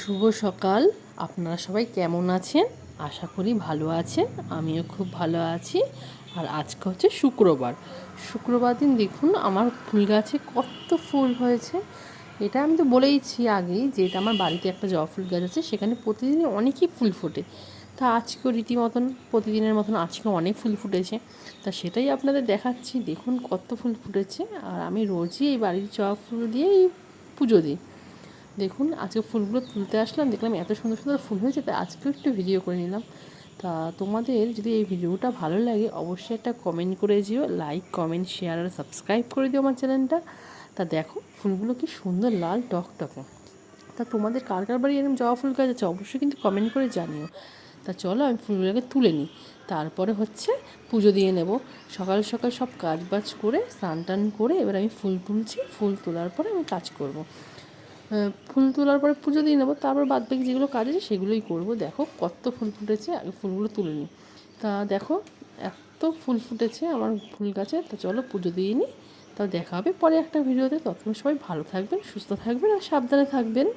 শুভ সকাল। আপনারা সবাই কেমন আছেন? আশা করি ভালো আছেন। আমিও খুব ভালো আছি। আর আজকে হচ্ছে শুক্রবার দিন দেখুন আমার ফুল গাছে কত ফুল হয়েছে। এটা আমি তো বলেইছি আগেই যে এটা আমার বাড়িতে একটা জবা ফুল গাছ আছে, সেখানে প্রতিদিনই অনেকই ফুল ফোটে। তা আজকেও রীতিমতন প্রতিদিনের মতন আজকেও অনেক ফুল ফুটেছে। তা সেটাই আপনাদের দেখাচ্ছি, দেখুন কত ফুল ফুটেছে। আর আমি রোজই এই বাড়ির জবা ফুল দিয়েই পুজো দিই। দেখুন আজকে ফুলগুলো তুলতে আসলাম, দেখলাম এত সুন্দর সুন্দর ফুল হয়েছে, তাই আজকেও একটু ভিডিও করে নিলাম। তা তোমাদের যদি এই ভিডিওটা ভালো লাগে অবশ্যই একটা কমেন্ট করে দিও, লাইক কমেন্ট শেয়ার আর সাবস্ক্রাইব করে দিও আমার চ্যানেলটা। তা দেখো ফুলগুলো কি সুন্দর লাল টকটকে। তা তোমাদের কার কার বাড়ি এরকম জবা ফুল গাছ আছে অবশ্যই কিন্তু কমেন্ট করে জানিও। তা চলো আমি ফুলগুলোকে তুলে নিই, তারপরে হচ্ছে পুজো দিয়ে নেব। সকাল সকাল সব কাজ বাজ করে স্নান টান করে এবার আমি ফুল তুলছি, ফুল তোলার পরে আমি কাজ করব। ফুল তোলার পরে পুজো দিয়ে নেবো, তারপর বাদবাকি যেগুলো কাজ আছে সেগুলোই করব। দেখো কত ফুল ফুটেছে, আগে ফুলগুলো তুলে নিই। তা দেখো এত ফুল ফুটেছে আমার ফুল গাছে। তা চলো পুজো দিয়ে নিই, তা দেখা হবে পরে একটা ভিডিওতে। ততক্ষণ সবাই ভালো থাকবেন, সুস্থ থাকবেন আর সাবধানে থাকবেন।